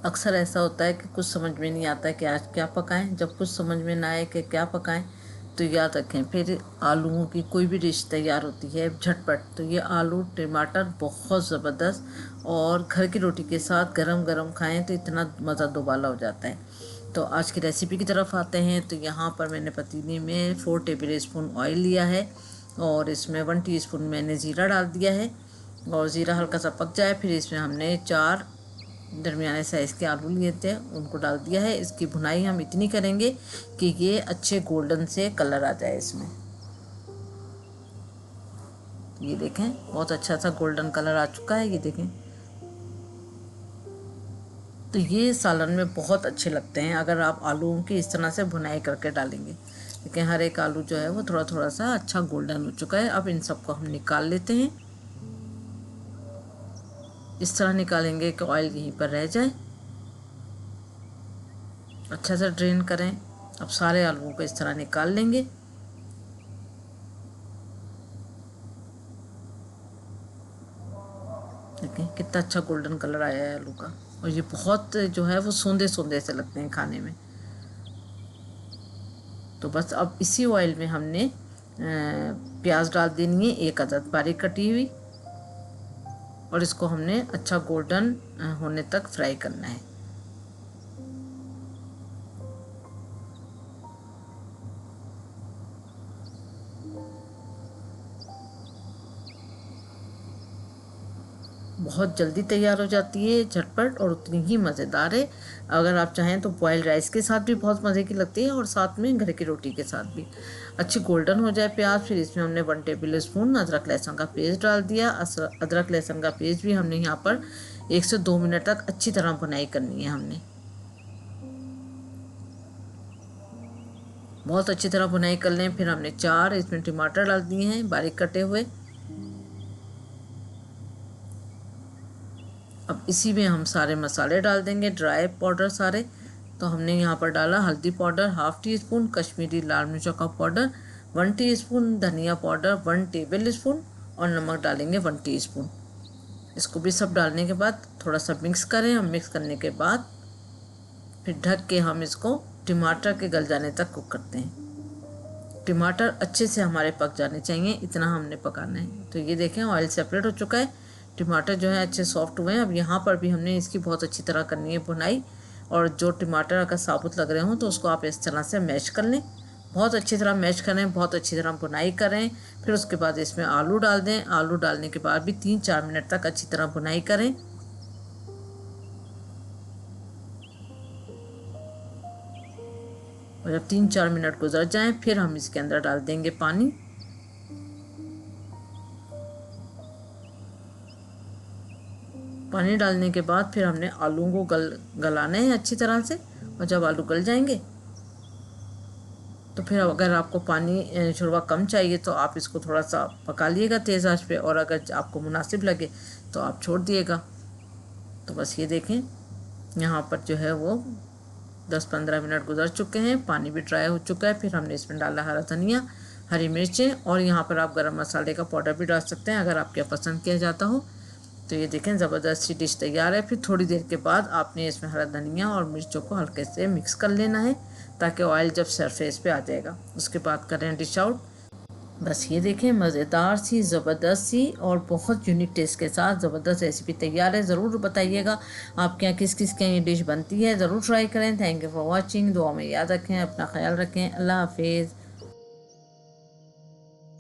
अक्सर ऐसा होता है कि कुछ समझ में नहीं आता है कि आज क्या पकाएं। जब कुछ समझ में ना आए कि क्या पकाएं तो याद रखें, फिर आलूओं की कोई भी डिश तैयार होती है झटपट, तो ये आलू टमाटर बहुत ज़बरदस्त, और घर की रोटी के साथ गरम गरम खाएं तो इतना मज़ा दोबाला हो जाता है। तो आज की रेसिपी की तरफ आते हैं। तो यहाँ पर मैंने पतीले में 4 टेबल स्पून ऑयल लिया है और इसमें 1 टीस्पून मैंने ज़ीरा डाल दिया है। और ज़ीरा हल्का सा पक जाए फिर इसमें हमने 4 दरमियाने साइज़ के आलू लिए थे, उनको डाल दिया है। इसकी भुनाई हम इतनी करेंगे कि ये अच्छे गोल्डन से कलर आ जाए इसमें। ये देखें बहुत अच्छा सा गोल्डन कलर आ चुका है, ये देखें। तो ये सालन में बहुत अच्छे लगते हैं अगर आप आलूओं की इस तरह से भुनाई करके डालेंगे। लेकिन हर एक आलू जो है वो थोड़ा थोड़ा सा अच्छा गोल्डन हो चुका है। अब इन सबको हम निकाल लेते हैं। इस तरह निकालेंगे कि ऑयल यहीं पर रह जाए। अच्छा से ड्रेन करें। अब सारे आलूओं को इस तरह निकाल लेंगे। देखें कितना अच्छा गोल्डन कलर आया है आलू का, और ये बहुत जो है वो सोंधे सोंधे से लगते हैं खाने में। तो बस अब इसी ऑयल में हमने प्याज डाल देनी है, 1 अदद बारीक कटी हुई, और इसको हमने अच्छा गोल्डन होने तक फ्राई करना है। बहुत जल्दी तैयार हो जाती है, झटपट, और उतनी ही मज़ेदार है। अगर आप चाहें तो बॉयल राइस के साथ भी बहुत मज़े की लगती है, और साथ में घर की रोटी के साथ भी। अच्छी गोल्डन हो जाए प्याज, फिर इसमें हमने 1 टेबल स्पून अदरक लहसुन का पेस्ट डाल दिया। अदरक लहसुन का पेस्ट भी हमने यहाँ पर 1 से 2 मिनट तक अच्छी तरह भुनाई करनी है। हमने बहुत अच्छी तरह भुनाई कर लें। फिर हमने 4 इसमें टमाटर डाल दिए हैं बारीक कटे हुए। अब इसी में हम सारे मसाले डाल देंगे, ड्राई पाउडर सारे। तो हमने यहाँ पर डाला हल्दी पाउडर 1/2 टीस्पून, कश्मीरी लाल मिर्चों का पाउडर 1 टीस्पून, धनिया पाउडर 1 टेबल स्पून, और नमक डालेंगे 1 टीस्पून। इसको भी सब डालने के बाद थोड़ा सा मिक्स करें। हम मिक्स करने के बाद फिर ढक के हम इसको टमाटर के गल जाने तक कुक करते हैं। टमाटर अच्छे से हमारे पक जाने चाहिए, इतना हमने पकाना है। तो ये देखें ऑयल सेपरेट हो चुका है, टमाटर जो है अच्छे सॉफ्ट हुए हैं। अब यहाँ पर भी हमने इसकी बहुत अच्छी तरह करनी है भुनाई, और जो टमाटर अगर साबुत लग रहे हों तो उसको आप इस तरह से मैश कर लें। बहुत अच्छी तरह मैश करें, बहुत अच्छी तरह भुनाई करें। फिर उसके बाद इसमें आलू डाल दें। आलू डालने के बाद भी 3-4 मिनट तक अच्छी तरह भुनाई करें। और जब 3-4 मिनट गुजर जाएं फिर हम इसके अंदर डाल देंगे पानी। पानी डालने के बाद फिर हमने आलूओं को गलाना है अच्छी तरह से। और जब आलू गल जाएंगे तो फिर अगर आपको पानी शुरुआ कम चाहिए तो आप इसको थोड़ा सा पका लिएगा तेज़ आंच पे, और अगर आपको मुनासिब लगे तो आप छोड़ दिएगा। तो बस ये देखें यहाँ पर जो है वो 10-15 मिनट गुजर चुके हैं, पानी भी ड्राई हो चुका है। फिर हमने इसमें डाला हरा धनिया, हरी मिर्चें, और यहाँ पर आप गरम मसाले का पाउडर भी डाल सकते हैं अगर आपके पसंद किया जाता हो। तो ये देखें ज़बरदस्त सी डिश तैयार है। फिर थोड़ी देर के बाद आपने इसमें हरा धनिया और मिर्चों को हल्के से मिक्स कर लेना है ताकि ऑयल जब सरफेस पे आ जाएगा उसके बाद करें डिश आउट। बस ये देखें मज़ेदार सी, ज़बरदस्त सी और बहुत यूनिक टेस्ट के साथ ज़बरदस्त रेसिपी तैयार है। ज़रूर बताइएगा आपके यहाँ किस किस के ये डिश बनती है, ज़रूर ट्राई करें। Thank you for watching. दुआ में याद रखें, अपना ख्याल रखें। अल्लाह हाफिज़।